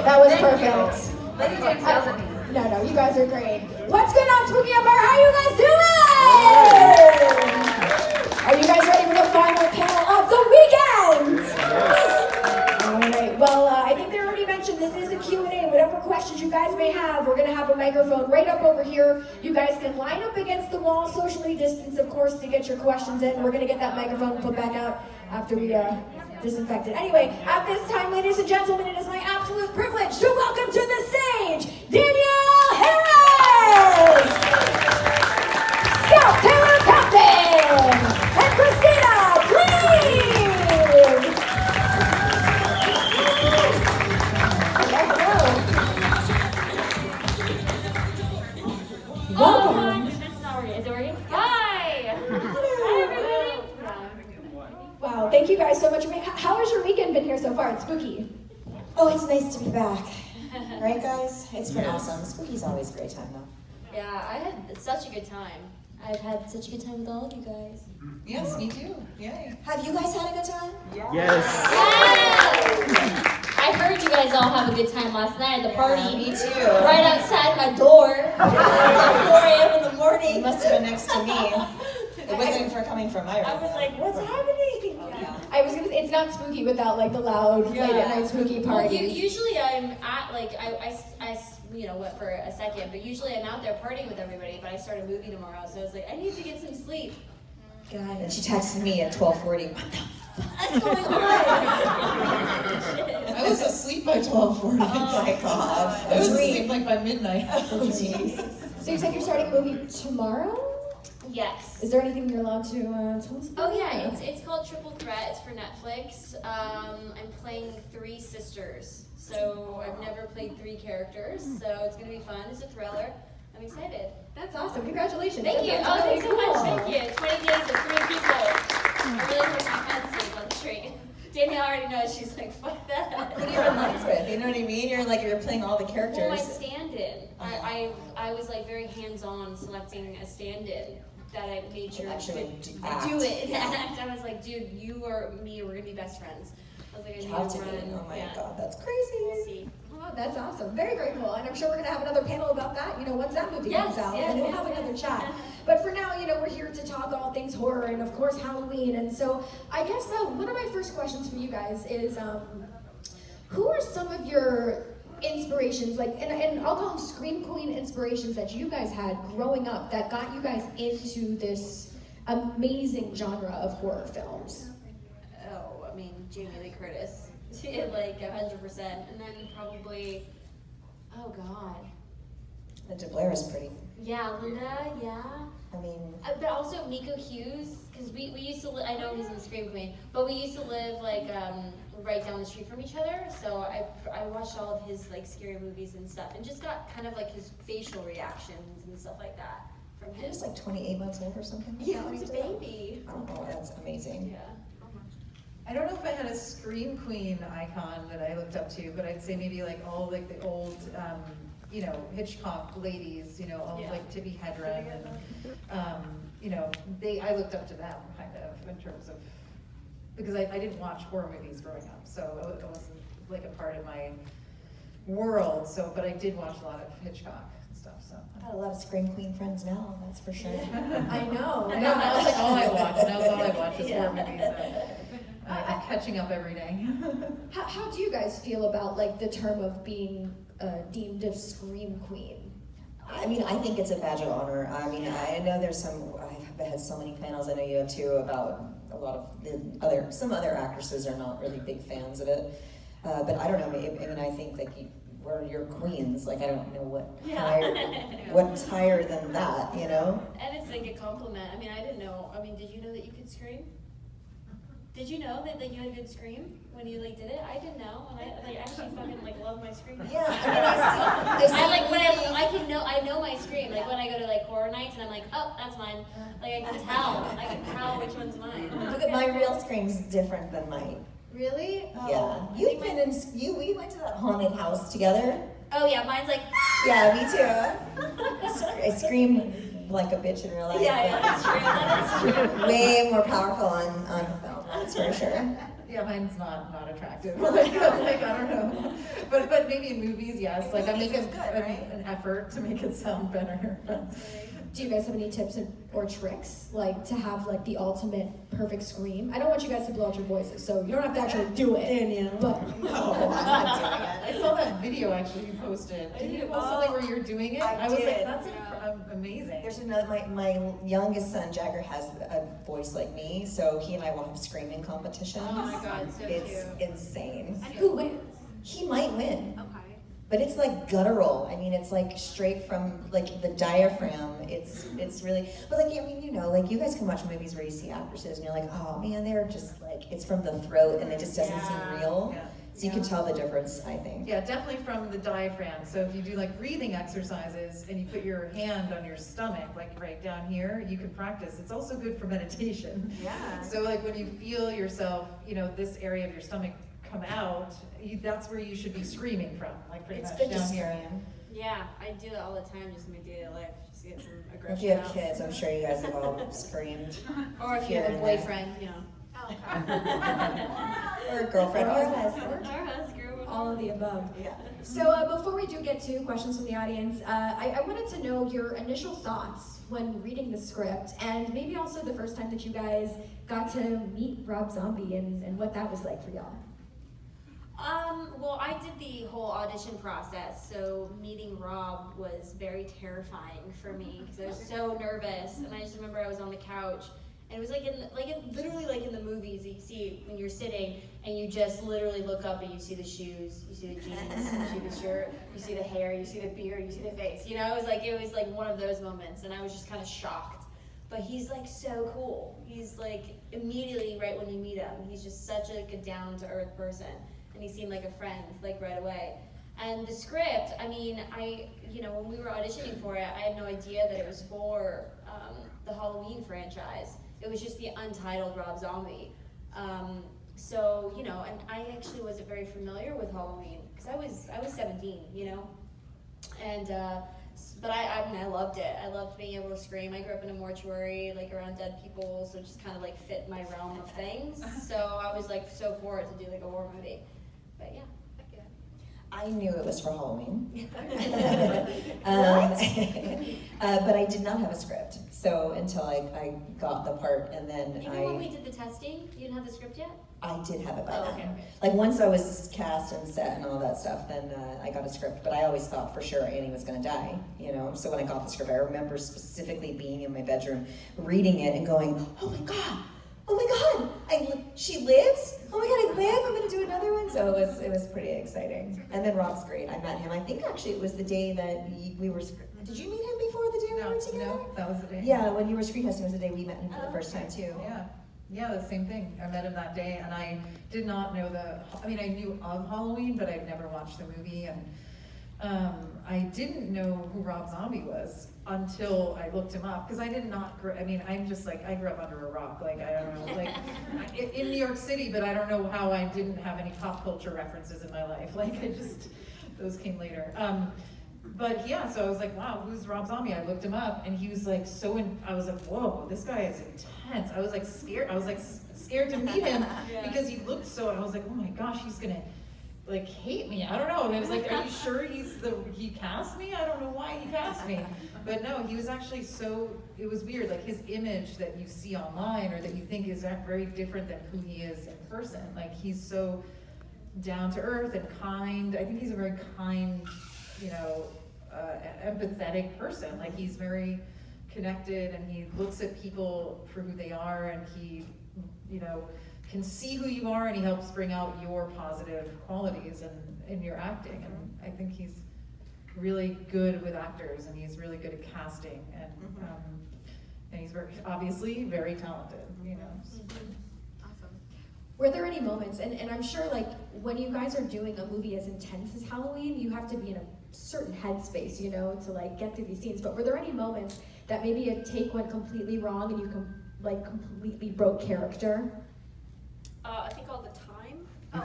it. That was perfect. Lady James yells at me. No, you guys are great. What's going on, Spookyempire? How are you guys doing? Are you guys ready for the final panel of the weekend? Yes. All right. Well, I think they already mentioned this is a Q&A. Whatever questions you guys may have, we're going to have a microphone right up over here. You guys can line up against the wall, socially distance, of course, to get your questions in. We're going to get that microphone put back out after we disinfect it. Anyway, at this time, ladies and gentlemen, it is my absolute privilege to welcome to the stage Danielle Harris, Scout Taylor Captain, and Christina Green. Welcome. Is it working? Hi! Hi, everybody! Wow, thank you guys so much. How has your weekend been here so far? It's spooky. Oh, it's nice to be back. Right, guys? It's been awesome. Spooky's always a great time, though. Yeah, I had such a good time. I've had such a good time with all of you guys. Yes, me too. Yay. Have you guys had a good time? Yes. I heard you guys all have a good time last night at the party. Yeah, me too. Right outside my door. At 4 a.m. in the You morning. must have been next to me. It wasn't for coming from my room. I was like, what's happening? Yeah. I was gonna say, it's not spooky without like the loud late at night spooky parties. Well, usually I'm at, like, I you know, went for a second, but usually I'm out there partying with everybody, but I start a movie tomorrow, so I was like, I need to get some sleep. God, and she texted me at 12:40. What the What's going on? I was asleep by 12:40. Oh my God. I was asleep like by midnight. Oh, jeez. So you said you're starting a movie tomorrow? Yes. Is there anything you're allowed to tell us about? Oh yeah, it's called Triple Threat. It's for Netflix. I'm playing 3 sisters, so I've never played 3 characters, so it's gonna be fun. It's a thriller. I'm excited. That's awesome. Congratulations. Thank you. That Oh, sounds thanks so really much. cool. Thank you. 20 days of 3 people. I really wish my head stays on straight. Danielle already knows. She's like, fuck that. Who do you reminds with? You know what I mean? You're playing all the characters. Well, my stand-in. I was like very hands-on selecting a stand-in that I made sure Actually could act. do it. Yeah. I was like, dude, you or me, we're gonna be best friends. I was like, I need Have to to be. run. Oh my Yeah. God, that's We'll crazy. see. Oh, that's awesome. Very, very cool. And I'm sure we're going to have another panel about that, you know, once that movie Yes, comes out. yes, And we'll yes, have yes. another chat. But for now, you know, we're here to talk all things horror and, of course, Halloween. And so I guess one of my first questions for you guys is, who are some of your inspirations, like, and I'll call them Scream Queen inspirations that you guys had growing up that got you guys into this amazing genre of horror films? Oh, I mean, Jamie Lee Curtis. Like 100%. And then probably, oh God. Linda Blair is pretty. Yeah, Linda, yeah. I mean, But also Nico Hughes, because we used to live, I know he's in Scream Queen, but we used to live like right down the street from each other, so I watched all of his like scary movies and stuff, and just got kind of like his facial reactions and stuff like that from he him. was like 28 months old or something. Like Yeah, that he was a when he did baby. that. Oh, that's amazing. Yeah. I don't know if I had a Scream Queen icon that I looked up to, but I'd say maybe like all like the old, you know, Hitchcock ladies, you know, all Yeah. like Tippi Hedren and, you know, I looked up to them kind of in terms of, because I didn't watch horror movies growing up, so it wasn't like a part of my world, so, but I did watch a lot of Hitchcock and stuff, so. I've got a lot of Scream Queen friends now, that's for sure. I know. I know, that was like all I watched, that was all I watched is Yeah. horror movies, so I'm catching up every day. How do you guys feel about like the term of being deemed a Scream Queen? I mean, I think it's a badge of honor. I mean, I know there's I've had so many panels, I know you have too, about a lot of some other actresses are not really big fans of it. But I don't know, I mean, I think like you're queens, like I don't know what's higher than that, you know? And it's like a compliment. I mean, I didn't know. I mean, did you know that you could scream? Did you know that like you had a good scream when you like did it? I didn't know, and I like actually fucking like love my scream. Yeah, I mean, I see I like when I know my scream. Like when I go to like horror nights and I'm like, oh, that's mine. Like I can tell which one's mine. Look at my real scream's different than mine. Really? Yeah, you've been in. We went to that haunted house together. Oh yeah, mine's like. Yeah, me too. I scream like a bitch in real life. Yeah, that's true. That is true. Way more powerful on film, that's for sure. Yeah, mine's not attractive. like, I don't know. But maybe in movies, yes. Like I make an effort to make it sound better. Do you guys have any tips or tricks, like to have like the ultimate perfect scream? I don't want you guys to blow out your voices, so you don't have to actually do it. Danielle. But No, I'm not doing it. I saw that video actually you posted. Did you post something where you're doing it? I was did. like, that's amazing. There's another, my youngest son, Jagger, has a voice like me, so he and I will have screaming competitions. Oh my God, so it's cute. insane. and who wins? He might win. Okay. But it's like guttural. I mean, it's like straight from like the diaphragm. It's really, but like, I mean, you know, like you guys can watch movies where you see actresses and you're like, oh man, they're just like, it's from the throat and it just doesn't seem real. Yeah. So you can tell the difference, I think. Yeah, definitely from the diaphragm. So if you do like breathing exercises and you put your hand on your stomach, like right down here, you can practice. It's also good for meditation. Yeah. So like when you feel yourself, you know, this area of your stomach come out, that's where you should be screaming from, like pretty much down here. Yeah, I do that all the time just in my daily life, just to get some aggression If you have out. kids, I'm sure you guys have all screamed. Or if you have a boyfriend, you know. Or a girlfriend, or a husband. Or husband. All of the above. Yeah. So before we do get to questions from the audience, I wanted to know your initial thoughts when reading the script, and maybe also the first time that you guys got to meet Rob Zombie and what that was like for y'all. Well, I did the whole audition process, so meeting Rob was very terrifying for me because I was so nervous, and I just remember I was on the couch, and it was literally like in the movies that you see when you're sitting, and you just literally look up and you see the shoes, you see the jeans, you see the shirt, you see the hair, you see the beard, you see the face. You know, it was like one of those moments, and I was just kind of shocked. But he's like so cool. He's like immediately right when you meet him, he's just such a down-to-earth person. And he seemed like a friend, like right away. And the script, I mean, when we were auditioning for it, I had no idea that it was for the Halloween franchise. It was just the untitled Rob Zombie. So, you know, and I actually wasn't very familiar with Halloween because I was 17, you know, and but I mean, I loved it. I loved being able to scream. I grew up in a mortuary, like around dead people, so it just kind of like fit my realm of things. So I was like so for it to do like a horror movie. But yeah. I knew it was for Halloween. But I did not have a script. So until I got the part, and then Even when we did the testing, you didn't have the script yet? I did have it by then. Okay. Like once I was cast and set and all that stuff, then I got a script. But I always thought for sure Annie was going to die, you know. So when I got the script, I remember specifically being in my bedroom, reading it and going, "Oh my god, she lives! Oh my god, I live! I'm going to do another one." So it was pretty exciting. And then Rob's great. I met him. I think actually it was the day that we were. Did you meet him before the day we were together? No, that was the day. Yeah, when you were screen testing was the day we met him for the first time too. Yeah, the same thing. I met him that day, and I did not know I knew of Halloween, but I'd never watched the movie, and I didn't know who Rob Zombie was until I looked him up, because I I'm just like, I grew up under a rock, like, I don't know, like, in New York City, but I don't know how I didn't have any pop culture references in my life, like, those came later. But yeah, so I was like, wow, who's Rob Zombie? I looked him up, and he was like I was like, whoa, this guy is intense. I was like scared to meet him because he looked so, I was like, oh my gosh, he's gonna like hate me. I don't know. And I was like, are you sure he cast me? I don't know why he cast me. But no, he was actually it was weird. Like his image that you see online or that you think is very different than who he is in person. Like he's so down to earth and kind. I think he's a very kind, you know, empathetic person. Like he's very connected, and he looks at people for who they are, and he, you know, can see who you are, and he helps bring out your positive qualities in your acting. And I think he's really good with actors, and he's really good at casting, and he's obviously very talented, you know. Awesome. Were there any moments, and I'm sure like when you guys are doing a movie as intense as Halloween, you have to be in a certain headspace, you know, to like get through these scenes, but were there any moments that maybe a take went completely wrong and you completely broke character? I think all the time. Oh.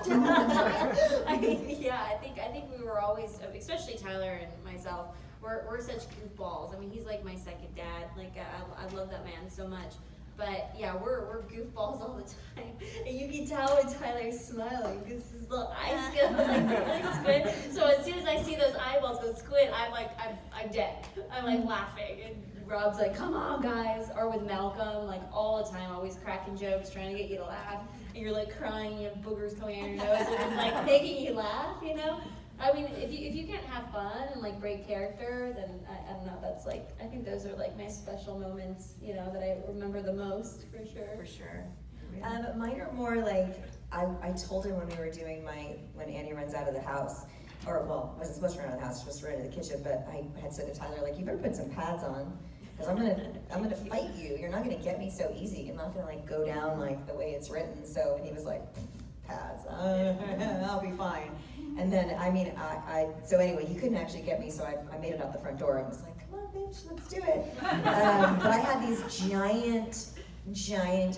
I think we were always, especially Tyler and myself, we're such goofballs. I mean, he's like my second dad. Like I love that man so much. But yeah, we're goofballs all the time, and you can tell when Tyler's smiling because his little eyes go like squid. So as soon as I see those eyeballs go squid, I'm dead. I'm like laughing, and Rob's like, "Come on, guys!" Or with Malcolm, like all the time, always cracking jokes, trying to get you to laugh, and you're like crying, you have boogers coming out of your nose, and it's like making you laugh, you know. I mean, if you can't have fun and like break character, then I don't know. That's like, I think those are like my special moments, you know, that I remember the most for sure. For sure. Mine are more like I told her when we were doing when Annie runs out of the house, or well, wasn't supposed to run out of the house, supposed to run into the kitchen, but I had said to Tyler, like, you better put some pads on, because I'm gonna fight you. You're not gonna get me so easy. I'm not gonna like go down like the way it's written. So and he was like, pads, I'll be fine. And then, I mean, so anyway, he couldn't actually get me, so I made it out the front door and was like, come on, bitch, let's do it. But I had these giant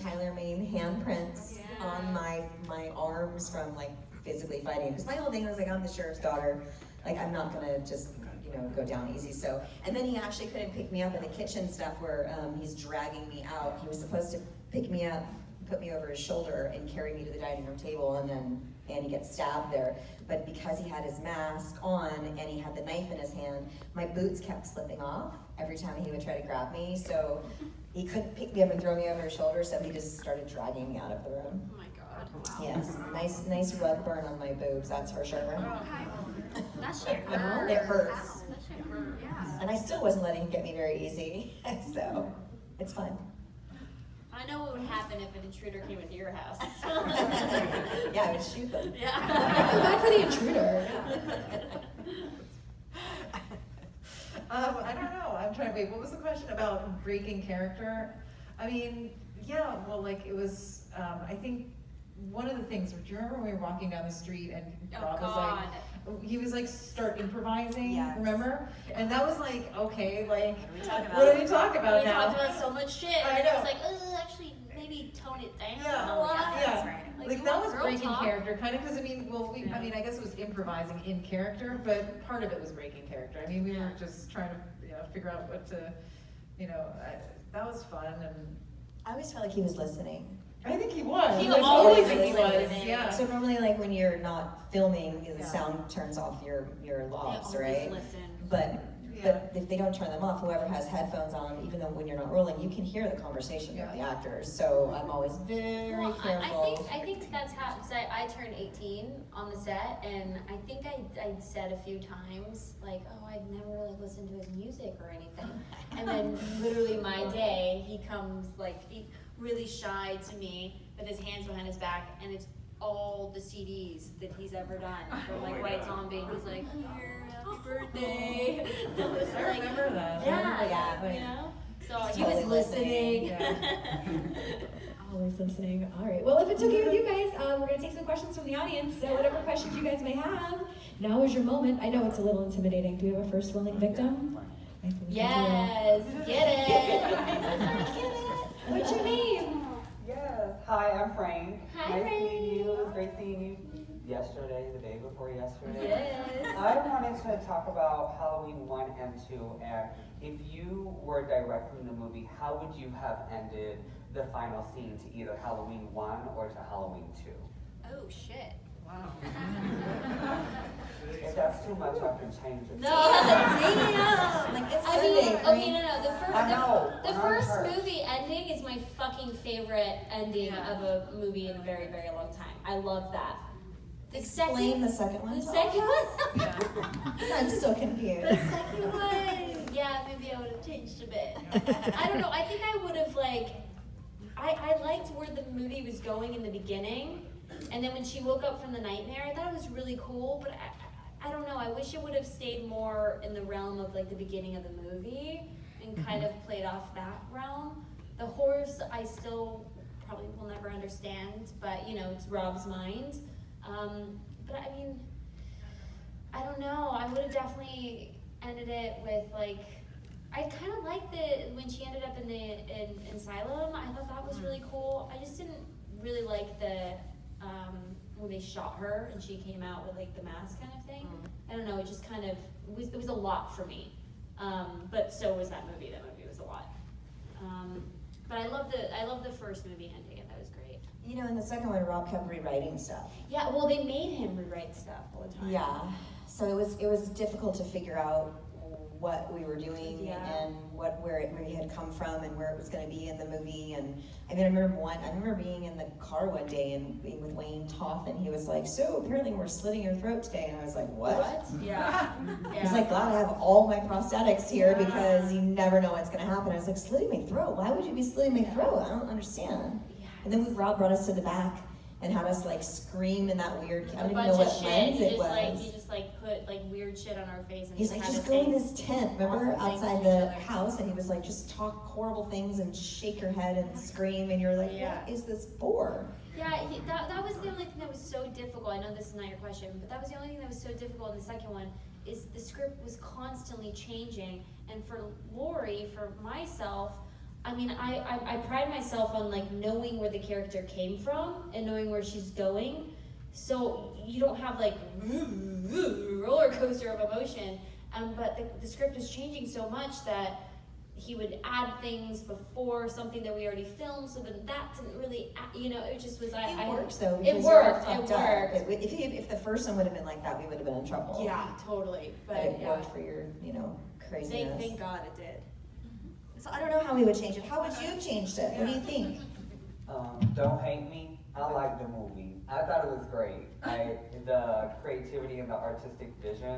Tyler Mane handprints on my arms from like physically fighting. Because my whole thing was like, I'm the sheriff's daughter. Like, I'm not gonna just, you know, go down easy. So, and then he actually couldn't pick me up in the kitchen stuff where he's dragging me out. He was supposed to pick me up, put me over his shoulder and carry me to the dining room table, and then Annie gets stabbed there. But because he had his mask on and he had the knife in his hand, my boots kept slipping off every time he would try to grab me. So he couldn't pick me up and throw me over his shoulder, so he just started dragging me out of the room. Oh my God! Wow. Yes, nice rug burn on my boobs, that's for sure. That shit hurts. It hurts. That shit hurts. Yeah. And I still wasn't letting him get me very easy, so it's fun. I know what would happen if an intruder came into your house. Yeah, I would shoot them. Yeah. I feel bad for the intruder. I don't know. I'm trying to wait. What was the question about breaking character? I mean, yeah. Well, like it was. I think one of the things. Do you remember when we were walking down the street and Rob was like, he was like, start improvising. Yes. Remember? And that was like, okay, like what do we talk about now? We talked about so much shit, and it was like, actually, maybe tone it down a lot. Yeah. Right. Like that was breaking character, kind of, because I mean, well, I mean, I guess it was improvising in character, but part of it was breaking character. I mean, we were just trying to, you know, figure out what to, you know, that was fun, and I always felt like he was listening. I think he was. He I always think he was. listening. Yeah. So normally, like when you're not filming, the sound turns off your lobs, right? Listen. But if they don't turn them off, whoever has headphones on, even though when you're not rolling, you can hear the conversation with the actors. So I'm always very careful. I think that's how, because I turned 18 on the set, and I think I said a few times, like, oh, I've never really listened to his music or anything. And then literally my day, he comes like, really shy to me with his hands behind his back, and it's all the CDs that he's ever done from like White Zombie. He's like, here, happy birthday. I remember that. Yeah, you know? So he was listening. Yeah. Always listening. All right. Well, if it's okay with you guys, we're going to take some questions from the audience. So whatever questions you guys may have, now is your moment. I know it's a little intimidating. Do we have a first willing victim? Yes, get it. What's your name? Yes. Hi, I'm Frank. Hi, nice Frank. meeting you. It was great seeing you yesterday, the day before yesterday. Yes. I wanted to talk about Halloween 1 and 2, and if you were directing the movie, how would you have ended the final scene to either Halloween 1 or to Halloween 2? Oh, shit. Wow. If that's too much, I can change it. No, damn. Like it's I Sunday. mean, okay, no. The I first know. movie ending is my fucking favorite ending of a movie in a very, very long time. I love that. Explain the second one. The second one? I'm still confused. The second one, yeah, maybe I would have changed a bit. I don't know, I think I would have I liked where the movie was going in the beginning, and then when she woke up from the nightmare, I thought it was really cool, but I don't know, I wish it would have stayed more in the realm of like the beginning of the movie, and kind of played off that realm. The horse, I still probably will never understand, but you know, it's Rob's mind. But I mean, I don't know. I would have definitely ended it with like, I kind of liked when she ended up in the asylum. I thought that was really cool. I just didn't really like the when they shot her and she came out with like the mask kind of thing. I don't know. It just kind of it was a lot for me. But so was that movie. That movie was a lot. But I love the first movie ending, and that was great. You know, in the second one, Rob kept rewriting stuff. Yeah, well, they made him rewrite stuff all the time. Yeah, so it was difficult to figure out what we were doing and where he had come from and where it was going to be in the movie. And I mean, I remember being in the car one day and being with Wayne Toth, and he was like, "So apparently we're slitting your throat today," and I was like, "What?" Yeah. He's like, "Glad I have all my prosthetics here because you never know what's going to happen." I was like, "Slitting my throat? Why would you be slitting my throat? I don't understand." And then Rob brought us to the back and had us like scream in that weird, I don't even know what lens it was. He just like put like weird shit on our face. And He's like, just go in this tent, remember, outside the house, and he was like, just talk horrible things and shake your head and scream, and you're like, what is this for? Yeah, that was the only thing that was so difficult. I know this is not your question, but that was the only thing that was so difficult in the second one, is the script was constantly changing. And for Lori, for myself, I mean, I pride myself on like knowing where the character came from and knowing where she's going, so you don't have like roller coaster of emotion. But the script was changing so much that he would add things before something that we already filmed, so that didn't really, it just was. It works though. It worked. If the first one would have been like that, we would have been in trouble. Yeah, totally. But it worked for your, craziness. Thank God it did. So I don't know how we would change it. How would you have changed it? What do you think? Don't hate me. I like the movie. I thought it was great. The creativity and the artistic vision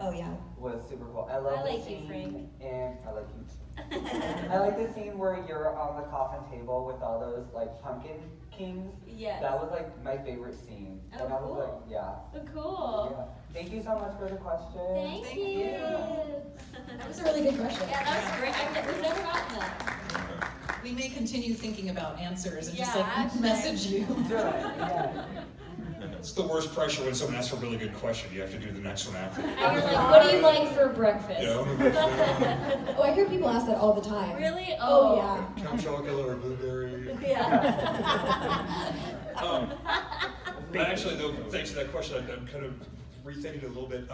was super cool. I like the scene, and I like you too. I like the scene where you're on the coffin table with all those like pumpkin kings. Yes. That was like my favorite scene. Oh, and I was cool. like, Oh, cool. Yeah. Thank you so much for the question. Thank you. That was a really good question. Yeah, that was great. We've never gotten that. We may continue thinking about answers and just actually. message you. It's the worst pressure when someone asks a really good question. You have to do the next one after. And you're like, what do you like for breakfast? Oh, I hear people ask that all the time. Really? Oh yeah. Count Chocula or blueberry. Yeah. Actually, though, thanks to that question, I'm kind of rethinking it a little bit.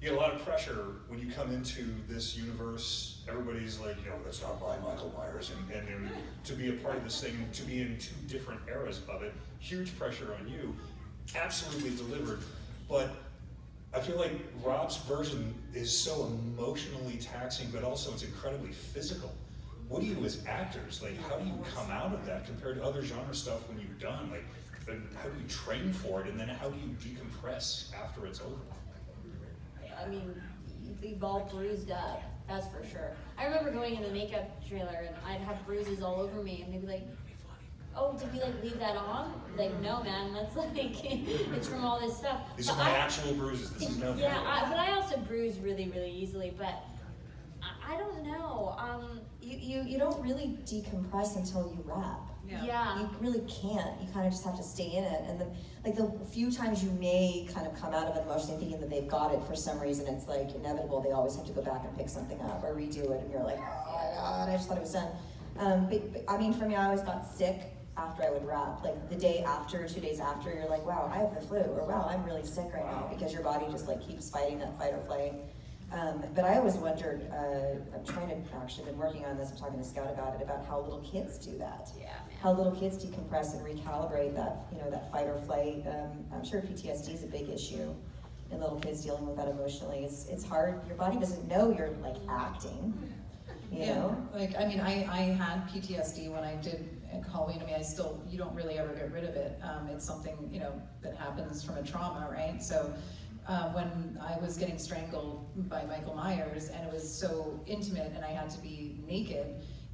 You get a lot of pressure when you come into this universe. Everybody's like, let's not buy Michael Myers, and to be a part of this thing, to be in two different eras of it, huge pressure on you. Absolutely delivered, but I feel like Rob's version is so emotionally taxing, but also it's incredibly physical. What do you as actors, like, how do you come out of that compared to other genre stuff when you're done? Like, how do you train for it, and then how do you decompress after it's over? I mean, we've all bruised up, that's for sure. I remember going in the makeup trailer and I'd have bruises all over me, and they'd be like, "Oh, did we like leave that on?" Like, no, man, that's like it's from all this stuff. These are my actual bruises. This is no. But I also bruise really, really easily. But I don't know. You don't really decompress until you wrap. Yeah. You really can't. You kind of just have to stay in it. And then, like, the few times you may kind of come out of it emotionally thinking that they've got it for some reason, it's like inevitable. They always have to go back and pick something up or redo it, and you're like, oh my God, I just thought it was done. But I mean, for me, I always got sick after I would wrap. Like the day after, 2 days after, you're like, wow, I have the flu, or wow, I'm really sick right now, because your body just like keeps fighting that fight or flight. But I always wondered, I'm trying to, actually been working on this, I'm talking to Scout about it, about how little kids do that. Yeah, man. How little kids decompress and recalibrate that, that fight or flight. I'm sure PTSD is a big issue in little kids dealing with that emotionally. It's hard, your body doesn't know you're like acting, you know? Like, I mean, I had PTSD when I did Halloween. I mean, you don't really ever get rid of it. It's something, that happens from a trauma, right? So, when I was getting strangled by Michael Myers, and it was so intimate and I had to be naked,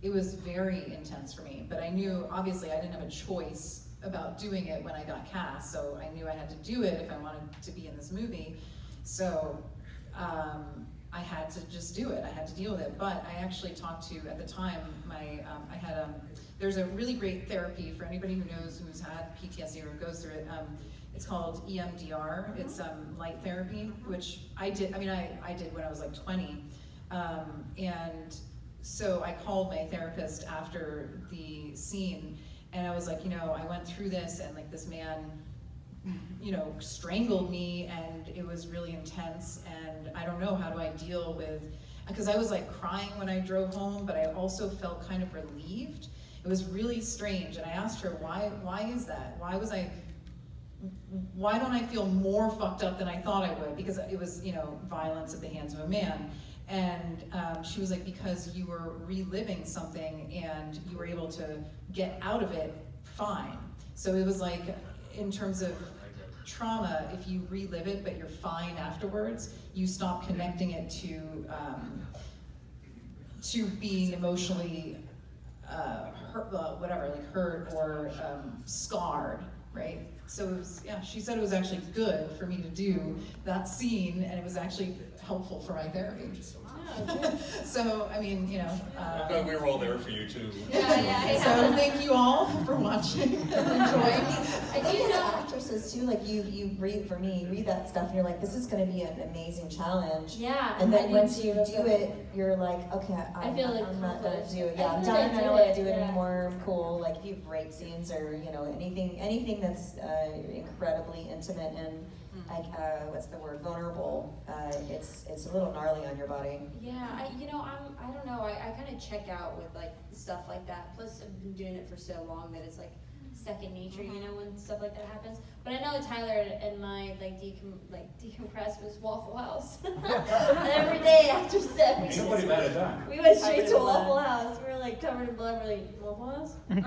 it was very intense for me. But I knew, obviously, I didn't have a choice about doing it when I got cast, so I knew I had to do it if I wanted to be in this movie. So I had to just do it. I had to deal with it. But I actually talked to, at the time, there's a really great therapy for anybody who knows, who's had PTSD or goes through it. It's called EMDR. It's light therapy, which I did. I mean, I did when I was like 20, and so I called my therapist after the scene, and I was like, I went through this, and like this man, strangled me, and it was really intense, and I don't know, how do I deal with, because I was like crying when I drove home, but I also felt kind of relieved. It was really strange, and I asked her, why is that? Why don't I feel more fucked up than I thought I would? Because it was, you know, violence at the hands of a man. And she was like, because you were reliving something and you were able to get out of it fine. So it was like, in terms of trauma, if you relive it but you're fine afterwards, you stop connecting it to being emotionally hurt or scarred, right? So it was, yeah, she said it was actually good for me to do that scene, and it was actually helpful for my therapy. So, I mean, you know. We were all there for you too. Yeah. So thank you all for watching and enjoying. I think as actresses too, like you read, for me, you read that stuff and you're like, this is going to be an amazing challenge. Yeah. And then once you do it, you're like, okay, I'm not going to do it. Yeah, I'm done. I don't want to do it anymore. Cool. Like if you have rape scenes or, you know, anything that's incredibly intimate and like, what's the word, vulnerable, it's a little gnarly on your body. Yeah, I don't know, I kind of check out with like stuff like that. Plus I've been doing it for so long that it's like second nature, you know, when stuff like that happens. But I know Tyler and my decompress was Waffle House. And every day after set, we went straight to Waffle House. We were like covered in blood. We're like, Waffle House? And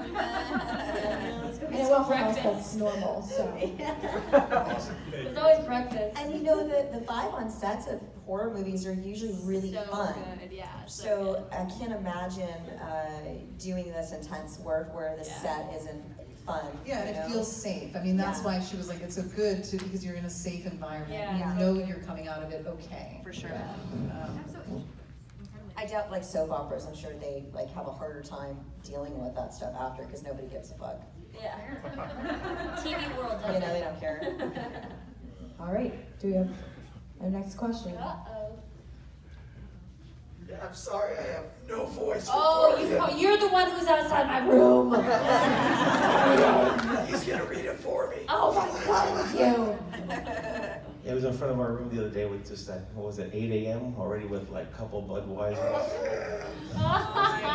at Waffle House, that's normal, so. It's always breakfast. And you know, the vibe on sets of horror movies are usually really fun. Good, yeah. So I can't imagine doing this intense work where the set isn't fun. Yeah, and it feels safe. I mean, that's why she was like, it's so good to, because you're in a safe environment. Yeah. You know you're coming out of it okay. For sure. I doubt like soap operas, I'm sure they like have a harder time dealing with that stuff after because nobody gives a fuck. Yeah. TV world does. You know, they don't care. All right, do we have our next question? Uh-oh. Yeah, I'm sorry, I have no voice. Oh, you're the one who's outside my room. He's gonna read it for me. Oh my God, it's you. It was in front of our room the other day with just that, what was it, 8 a.m. already with like a couple Budweisers.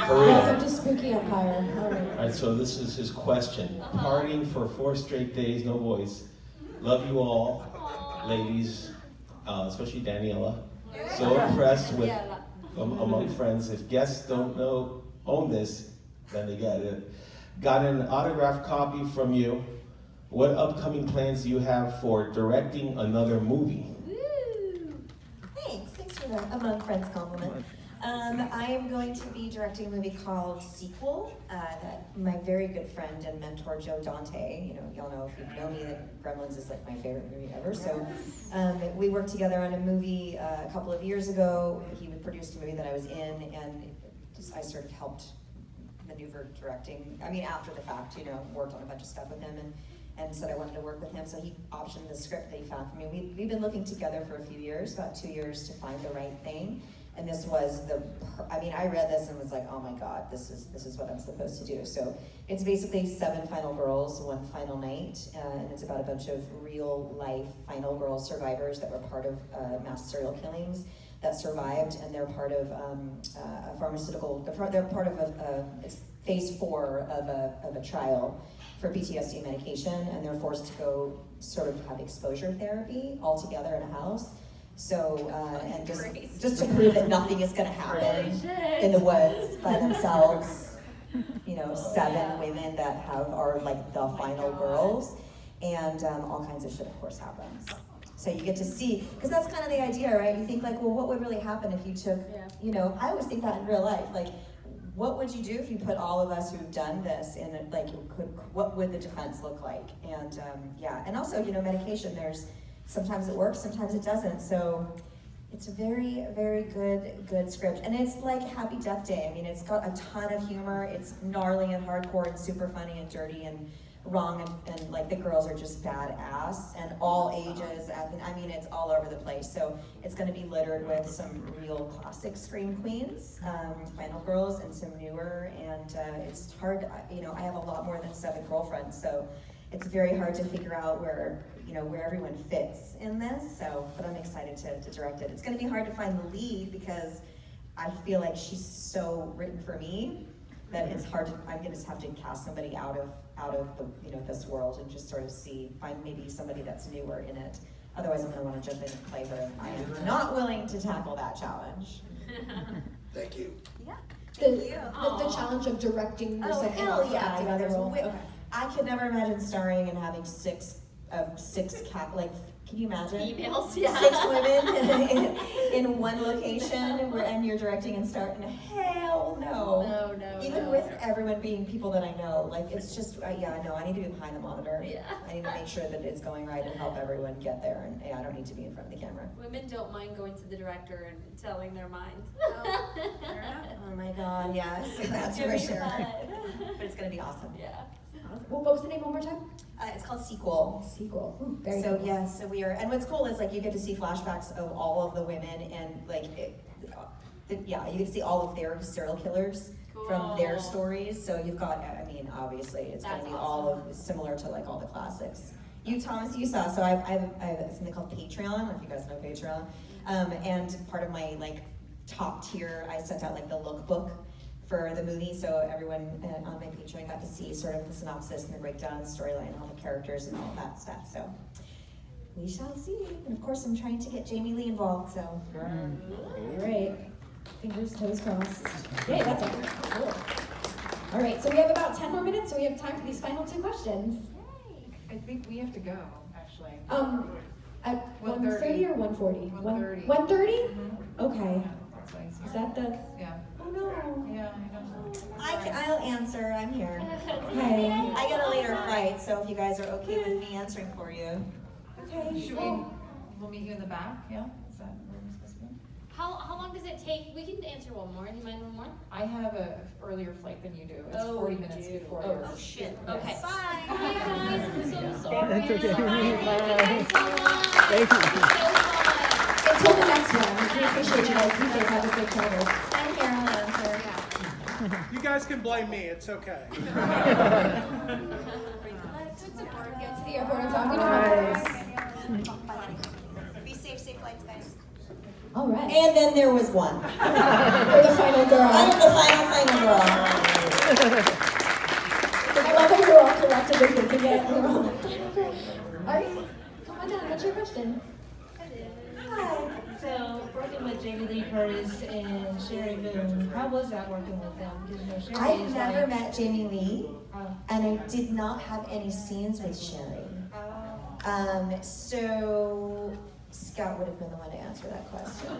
Welcome to Spookyempire. All right. All right, so this is his question. Partying for 4 straight days, no voice. Love you all, ladies, especially Daniela. So impressed with, among friends. If guests don't own this, then they get it. Got an autographed copy from you. What upcoming plans do you have for directing another movie? Woo! Thanks for the among friends compliment. I am going to be directing a movie called Sequel that my very good friend and mentor Joe Dante, you know, y'all know if you know me that Gremlins is like my favorite movie ever. So we worked together on a movie a couple of years ago. He produced a movie that I was in, and I sort of helped maneuver directing. I mean, after the fact, you know, worked on a bunch of stuff with him and said I wanted to work with him, so he optioned the script that he found for me. We've been looking together for a few years, about 2 years, to find the right thing. And this was I mean, I read this and was like, oh my God, this is what I'm supposed to do. So it's basically 7 final girls, 1 final night, and it's about a bunch of real life final girl survivors that were part of mass serial killings that survived, and they're part of a pharmaceutical, they're part of it's phase 4 of a trial for PTSD medication, and they're forced to go sort of have exposure therapy all together in a house. So, and just to prove that nothing is gonna happen in the woods by themselves. You know, 7 women that are like the final girls, and all kinds of shit of course happens. So you get to see, because that's kind of the idea, right? You think like, well, what would really happen if you took, you know, I always think that in real life, like, what would you do if you put all of us who've done this in, like, what would the defense look like? And yeah, and also, you know, medication, sometimes it works, sometimes it doesn't. So it's a very, very good script. And it's like Happy Death Day. I mean, it's got a ton of humor. It's gnarly and hardcore and super funny and dirty and wrong, and like the girls are just badass, and all ages. I mean, it's all over the place. So it's going to be littered with some real classic scream queens, final girls, and some newer. And it's hard. You know, I have a lot more than 7 girlfriends, so it's very hard to figure out where everyone fits in this. So, but I'm excited to direct it. It's going to be hard to find the lead because I feel like she's so written for me. that it's hard to, I'm gonna just have to cast somebody out of the, this world and just sort of find maybe somebody that's newer in it. Otherwise I'm gonna wanna jump in and play her, and I am not willing to tackle that challenge. Thank you. Yeah. The challenge of directing yourself. Oh, hell yeah. Acting out the role. Okay. I could never imagine starring and having six can you imagine? Females, yeah. 6 women in one location and you're directing and starting. Hell no. No. Even with everyone being people that I know, like it's just, yeah, no, I need to be behind the monitor. Yeah. I need to make sure that it's going right and help everyone get there, and I don't need to be in front of the camera. Women don't mind going to the director and telling their minds. Oh my God, yes, that's for sure. But it's gonna be awesome. Yeah. What was the name one more time? It's called Sequel. Sequel. Ooh, very so cool. yeah, so we are, and what's cool is like you get to see flashbacks of all of the women, and like, yeah, you get to see all of their serial killers from their stories. So you've got, I mean, obviously it's going to be all of similar to like all the classics. Thomas, you saw. So I have something called Patreon. I don't know if you guys know Patreon. And part of my like top tier, I sent out like the lookbook for the movie, so everyone on my Patreon got to see sort of the synopsis and the breakdown, the storyline, all the characters and all that stuff. So we shall see. And of course, I'm trying to get Jamie Lee involved. So great, fingers toes crossed. Yay, that's all. Cool. All right, so we have about 10 more minutes, so we have time for these final 2 questions. I think we have to go, actually. At 1:30 or 1:40? 1:30. 1:30? Mm-hmm. Okay. Yeah, that's what I see. Is that the? Yeah. Oh no. Yeah, I know. I'll answer. I'm here. Okay. I got a later flight, so if you guys are okay with me answering for you. Okay. We'll meet you in the back. Yeah. Is that where we're supposed to be? How long does it take? We can answer one more. Do you mind one more? I have a earlier flight than you do. It's 40 minutes before yours. Oh shit. Okay. Yes. Bye. Bye guys. I'm so sorry. That's okay. Thank you guys so much. Thank you. So fun. Until the next one. We appreciate you guys. Be safe. Have a safe travels. I'm here. I'll answer. You guys can blame me, it's okay. Get to the airport and talk to us. Be safe, safe flights, guys. All right. And then there was one. You're the final girl. I'm the final girl. I love that we're all collectively thinking it. We're all like, final girl. All right. Come on down. What's your question? Hi. So, working with Jamie Lee Curtis and Sherry Moon, how was that working with them? Because, Sherry I've is never like, met Jamie Lee, and I did not have any scenes with Sherry. So Scott would have been the one to answer that question.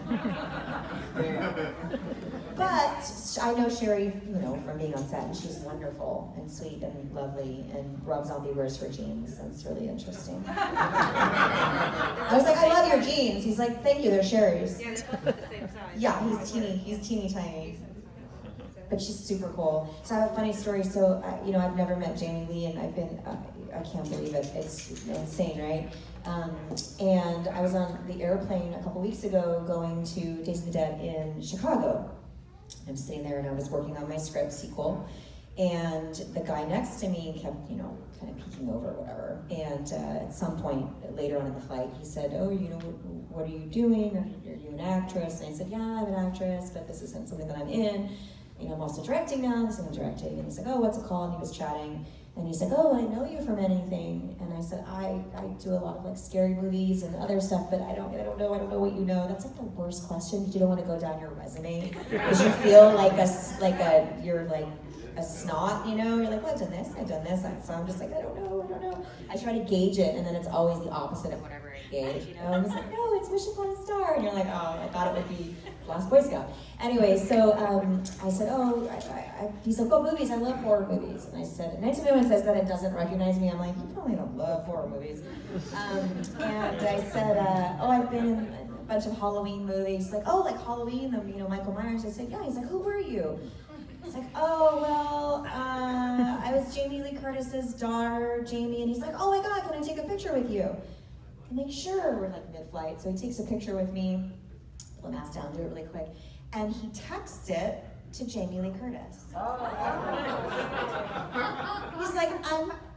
But I know Sherry, from being on set, and she's wonderful and sweet and lovely, and Rob Zombie wears her jeans. That's really interesting. I was like, I love your jeans. He's like, thank you, they're Sherry's. Yeah, they're both at the same size. Yeah, he's teeny tiny. But she's super cool. So I have a funny story. So, I've never met Jamie Lee, and I've been, I can't believe it. It's insane, right? And I was on the airplane a couple weeks ago going to Days of the Dead in Chicago. I'm sitting there and I was working on my script, Sequel, and the guy next to me kept, kind of peeking over or whatever. And at some point later on in the flight, he said, oh, what are you doing? Are you an actress? And I said, yeah, I'm an actress, but this isn't something that I'm in. I'm also directing now, this isn't directing. And he's like, oh, what's it called? And he was chatting. And he's like, oh, I know you from anything. And I said, I do a lot of scary movies and other stuff, but I don't know what you know. That's the worst question. You don't want to go down your resume because you feel you're a snot, You're like, well, I've done this. So I'm just like, I don't know. I try to gauge it, and then it's always the opposite of whatever I gauge, I'm just like, no, it's Wish Upon a Star. And you're like, oh, I thought it would be Last Boy Scout. Anyway, so I said, oh, he's like, oh, movies, I love horror movies. And I said, and anytime anyone says that and doesn't recognize me, I'm like, you probably don't love horror movies. And I said, oh, I've been in a bunch of Halloween movies. He's like, oh, like Halloween, Michael Myers. I said, yeah. He's like, who were you? It's like, oh, well, I was Jamie Lee Curtis's daughter, Jamie. And he's like, oh my God, can I take a picture with you? I'm like, sure. We're mid-flight. So he takes a picture with me, put the mask down, do it really quick. And he texts it to Jamie Lee Curtis. He's like,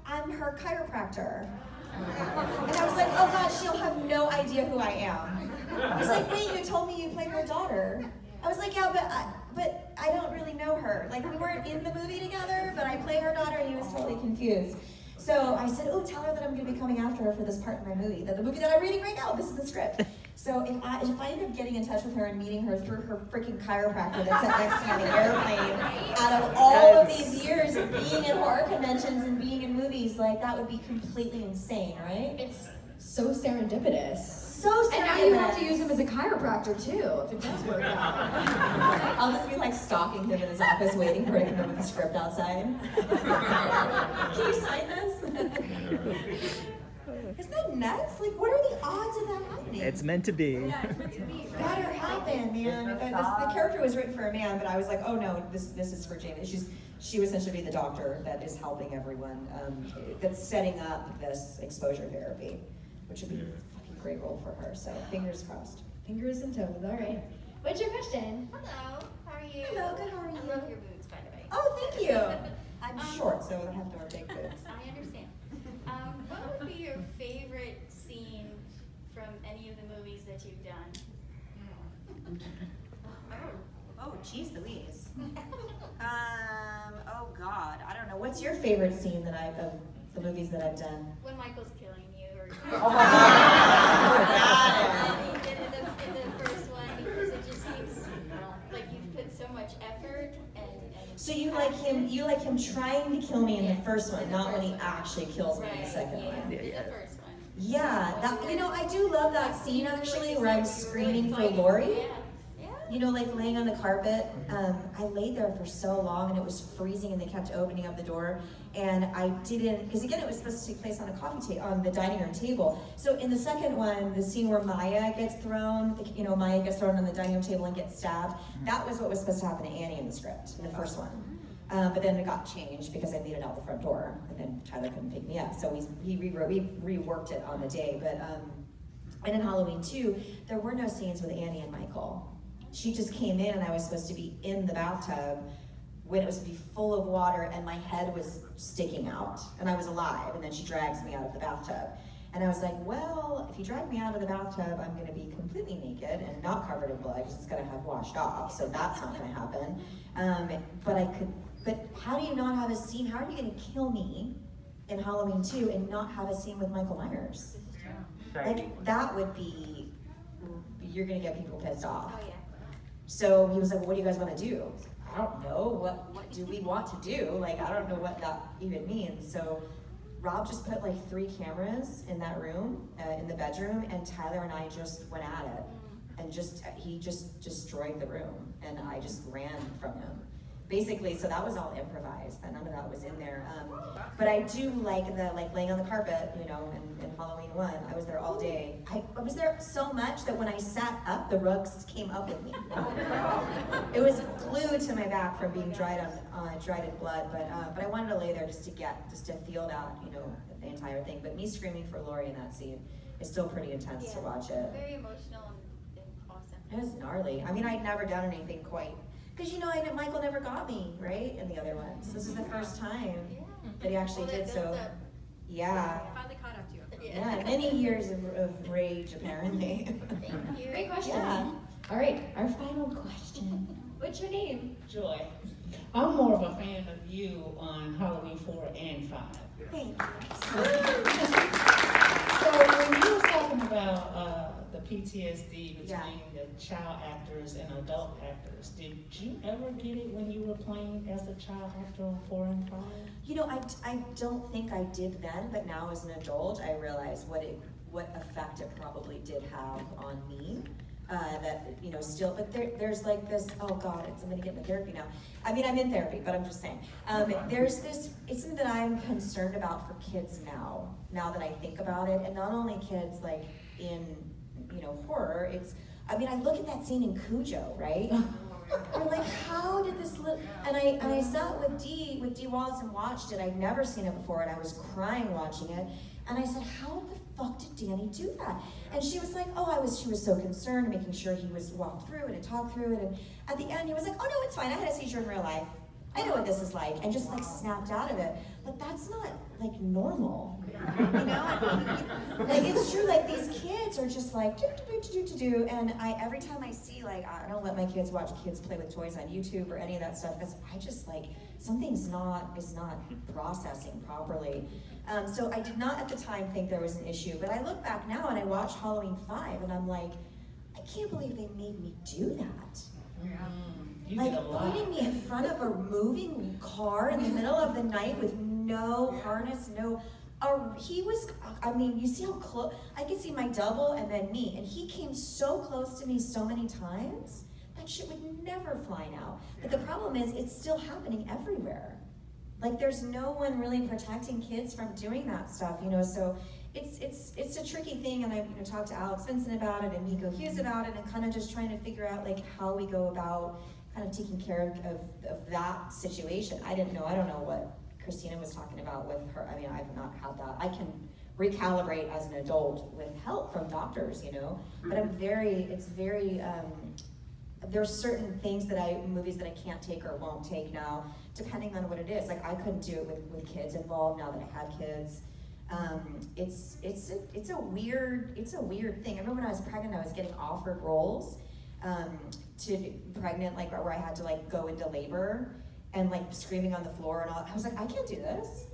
I'm her chiropractor. And I was like, oh gosh, she'll have no idea who I am. He's like, wait, you told me you played her daughter. I was like, yeah, but but I don't really know her. Like, we weren't in the movie together, but I play her daughter, and he was totally confused. So I said, oh, tell her that I'm going to be coming after her for this part in my movie, the movie that I'm reading right now. This is the script. So if I end up getting in touch with her and meeting her through her freaking chiropractor that's sat next to me on the airplane, out of all of these years of being at horror conventions and being in movies, like, that would be completely insane, right? It's so serendipitous. So serendipitous. And now you have to use him as a chiropractor too, if it does work out. I'll just be like stalking him in his office, waiting for him to come in with the script outside. Can you sign this? Isn't that nuts? Like, what are the odds of that happening? It's meant to be. Yeah, it's meant to be. Better happen, man. The character was written for a man, but I was like, oh no, this is for Jamie. She was essentially the doctor that is helping everyone, that's setting up this exposure therapy, which would be a fucking great role for her. So fingers crossed. Fingers and toes. All right. What's your question? Hello. How are you? Hello. Good. How are you? I love your boots, by the way. Oh, thank you. I'm short, so I don't have to wear big boots. I understand. What would be your favorite scene from any of the movies that you've done? Oh, geez Louise. Oh God, I don't know. What's your favorite scene of the movies that I've done? When Michael's killing you, or oh my God. in the first one, because it just seems like you've put so much effort and so you like him trying to kill me in the first one, not when he actually kills me in the second one. The first one. Yeah, that, you know, I do love that scene actually where I'm screaming for Lori. You know, like laying on the carpet. I laid there for so long and it was freezing and they kept opening up the door. And I didn't, because again, it was supposed to take place on a coffee table, on the dining room table. So in the second one, the scene where Maya gets thrown, Maya gets thrown on the dining room table and gets stabbed, that was what was supposed to happen to Annie in the script, in the first one. But then it got changed because I made it out the front door and then Tyler couldn't pick me up. So we reworked it on the day. But and in Halloween 2, there were no scenes with Annie and Michael. She just came in and I was supposed to be in the bathtub when it was to be full of water and my head was sticking out and I was alive, and then she drags me out of the bathtub. And I was like, well, if you drag me out of the bathtub, I'm gonna be completely naked and not covered in blood because it's gonna have washed off, so that's not gonna happen. But how do you not have a scene? How are you gonna kill me in Halloween 2 and not have a scene with Michael Myers? Like, that would be, you're gonna get people pissed off. Oh, yeah. So he was like, well, what do you guys want to do? I don't know. What do we want to do? Like, I don't know what that even means. So Rob just put like 3 cameras in that room, in the bedroom, and Tyler and I just went at it. And he just destroyed the room, and I just ran from him. Basically, so that was all improvised. None of that was in there. But I do like laying on the carpet, you know, in Halloween 1. I was there all day. I was there so much that when I sat up, the rugs came up with me. It was glued to my back from being dried in blood. But I wanted to lay there just to feel that, you know, the entire thing. But me screaming for Lori in that scene is still pretty intense to watch it. Very emotional and awesome. It was gnarly. I mean, I'd never done anything quite. Because, you know, Michael never got me, right, in the other ones. This is the first time that he actually did, so, yeah. Finally caught up to you. Yeah, many years of rage, apparently. Thank you. Great question. Yeah. All right, our final question. What's your name? Joy. I'm more of a fan of you on Halloween 4 and 5. Thank you. So when you were talking about the PTSD between the child actors and adult actors, did you ever get it when you were playing as a child actor on 4 and 5? You know, I don't think I did then, but now as an adult, I realize what effect it probably did have on me. That, you know, still, but there's like this, oh God, I'm gonna get into therapy now. I mean, I'm in therapy, but I'm just saying. There's this, it's something that I'm concerned about for kids now that I think about it, and not only kids like in, you know, horror, I mean, I look at that scene in Cujo, right? I'm like, how did this look? And I sat with Dee Wallace and watched it. I'd never seen it before, and I was crying watching it. And I said, how the fuck did Danny do that? And she was like, she was so concerned, making sure he was walked through it and talked through it. And at the end, he was like, oh no, it's fine. I had a seizure in real life. I know what this is like, and just like snapped out of it. But that's not like normal, you know? Like it's true, like these kids are just like do, and every time I see, like, I don't let my kids watch kids play with toys on YouTube or any of that stuff, because I just like, something's not processing properly. So I did not at the time think there was an issue, but I look back now and I watch Halloween 5 and I'm like, I can't believe they made me do that. You like did a lot. putting me in front of a moving car in the middle of the night with no harness, he was, I mean, you see how close, I could see my double and then me, and he came so close to me so many times, that shit would never fly now. But the problem is, it's still happening everywhere. Like, there's no one really protecting kids from doing that stuff, you know, so it's a tricky thing, and I talked to Alex Vincent about it and Nico Hughes about it, and kind of just trying to figure out like how we go about kind of taking care of that situation. I don't know what Christina was talking about with her. I mean, I've not had that. I can recalibrate as an adult with help from doctors, you know, but there's certain things movies that I can't take or won't take now, depending on what it is. Like, I couldn't do it with kids involved now that I have kids. It's a weird thing. I remember when I was pregnant, I was getting offered roles like where I had to like go into labor and like screaming on the floor and all. I was like, I can't do this.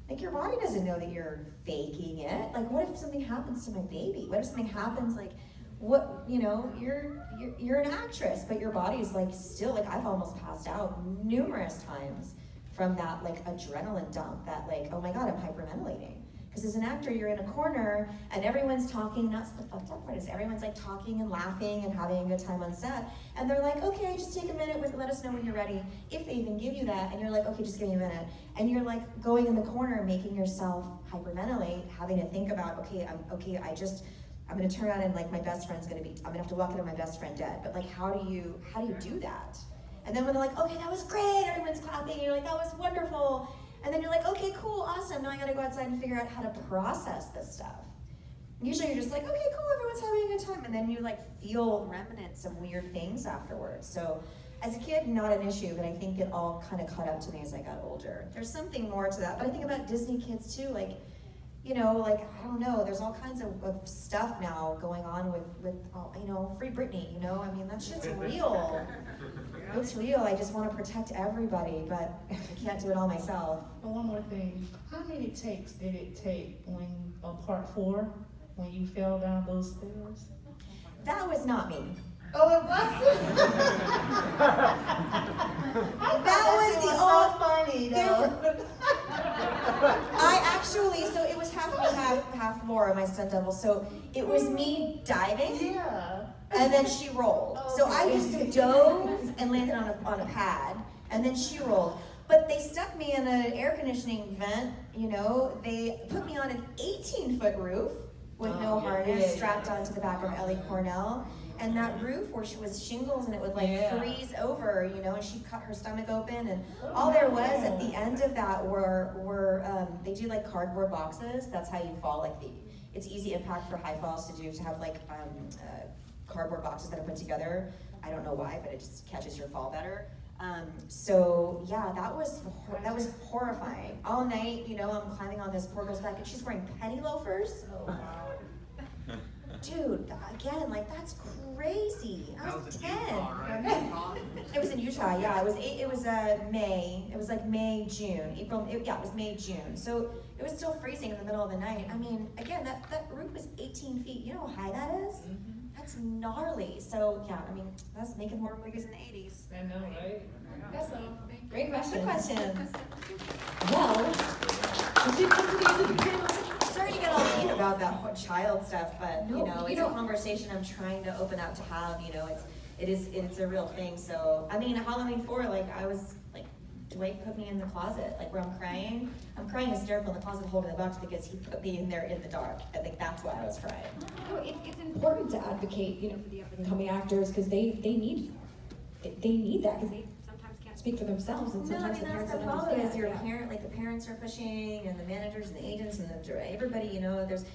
Like, your body doesn't know that you're faking it. Like, what if something happens to my baby? What if something happens, like, what, you know, you're an actress, but your body is like still, like, I've almost passed out numerous times from that like adrenaline dump, that like, oh my God, I'm hyperventilating. Because as an actor, you're in a corner and everyone's talking. That's the fucked up part, is everyone's like talking and laughing and having a good time on set. And they're like, okay, just take a minute, let us know when you're ready. If they even give you that, and you're like, okay, just give me a minute. And you're like going in the corner, making yourself hyperventilate, having to think about, okay, I'm gonna turn around and like my best friend's I'm gonna have to walk into my best friend dead. But like, how do you do that? And then when they're like, okay, that was great, everyone's clapping, and you're like, that was wonderful. And then you're like, okay, cool, awesome. Now I gotta go outside and figure out how to process this stuff. Usually you're just like, okay, cool, everyone's having a good time. And then you like feel remnants of weird things afterwards. So as a kid, not an issue, but I think it all kind of caught up to me as I got older. There's something more to that. But I think about Disney kids too, like, you know, like, I don't know, there's all kinds of stuff now going on with you know, Free Britney, you know? I mean, that shit's real. It's real. I just want to protect everybody, but I can't do it all myself. But one more thing. How many takes did it take when, part 4, when you fell down those stairs? That was not me. Oh, it wasn't? That was the so funny, though. I actually, so it was half me, half Laura, my stunt double. So it was me diving. Yeah. And then she rolled. So I just dove and landed on a pad, and then she rolled. But they stuck me in an air conditioning vent, you know. They put me on an 18-foot roof with no harness, strapped onto the back of Ellie Cornell. And that roof where she was shingles and it would like freeze over, you know, and she cut her stomach open, and all there was at the end of that were they do like cardboard boxes. That's how you fall. Like it's easy impact for high falls to have like cardboard boxes that are put together. I don't know why, but it just catches your fall better. So yeah, that was horrifying. All night, you know, I'm climbing on this poor girl's back, and she's wearing penny loafers. Oh wow. Dude, again, like, that's crazy. I was 10. Utah, right? It was in Utah, yeah. It was May. It was like May, June. April, it was May, June. So it was still freezing in the middle of the night. I mean, again, that roof was 18 feet. You know how high that is? Mm-hmm. That's gnarly. So yeah, I mean, that's making horror movies in the 80s. I know, right? That's a great question. Good question. Well, as we come to the end of the panel, sorry to get all deep about that child stuff, but you know, it's a conversation I'm trying to open up to have. You know, it's a real thing. So I mean, Halloween 4, like I was like, Dwight put me in the closet, like where I'm crying hysterical in the closet holding the box because he put me in there in the dark. I think that's why I was crying. No, it's important to advocate, you know, for the up and coming actors, because they need that, because they sometimes can't speak for themselves, and sometimes the parents don't problem understand. is your parent, like the parents are pushing, and the managers and the agents and everybody, you know, there's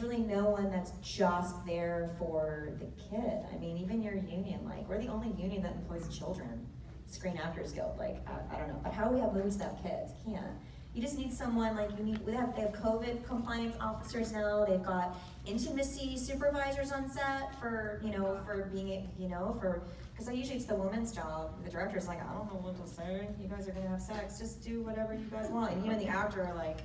really no one that's just there for the kid. I mean, even your union, like, we're the only union that employs children. Screen Actors Guild. Like, I don't know. But how do we have movies that have kids? Can't. You just need someone, like, they have COVID compliance officers now. They've got intimacy supervisors on set for, for being, because usually it's the woman's job. The director's like, I don't know what to say. You guys are gonna have sex. Just do whatever you guys want. And you and the actor are like,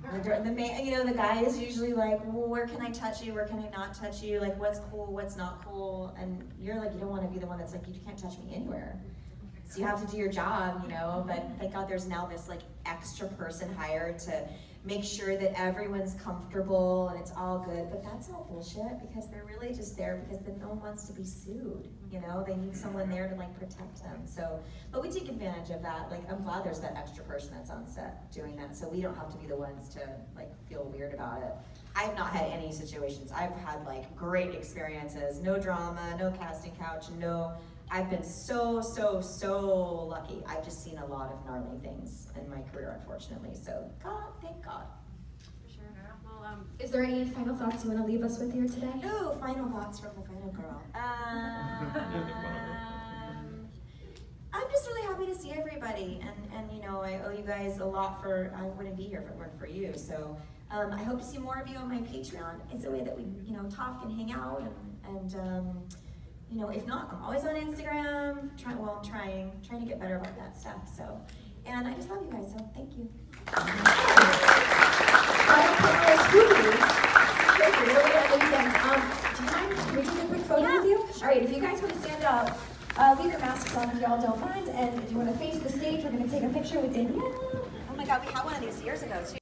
the guy is usually like, well, where can I touch you? Where can I not touch you? Like, what's cool? What's not cool? And you're like, you don't want to be the one that's like, you can't touch me anywhere. So you have to do your job, but thank God there's now this like extra person hired to make sure that everyone's comfortable and it's all good. But that's all bullshit because they're really just there because then no one wants to be sued. They need someone there to like protect them. So, but we take advantage of that. Like, I'm glad there's that extra person that's on set doing that, so we don't have to be the ones to like feel weird about it. I've not had any situations. I've had like great experiences. No drama, no casting couch, no. I've been so lucky. I've just seen a lot of gnarly things in my career, unfortunately. So, thank God. For sure. Well, is there any final thoughts you want to leave us with here today? Oh, final thoughts from the final girl. I'm just really happy to see everybody, and I owe you guys a lot for. I wouldn't be here if it weren't for you. So, I hope to see more of you on my Patreon. It's a way that we, talk and hang out, and if not, I'm always on Instagram. I'm trying to get better about that stuff. So, and I just love you guys. So, thank you. Spooky, really good weekend. Do you mind? Can we take a quick photo with you? All right, if you guys want to stand up, leave your masks on if y'all don't mind, and if you want to face the stage, we're going to take a picture with Danielle. Oh my God, we had one of these years ago too.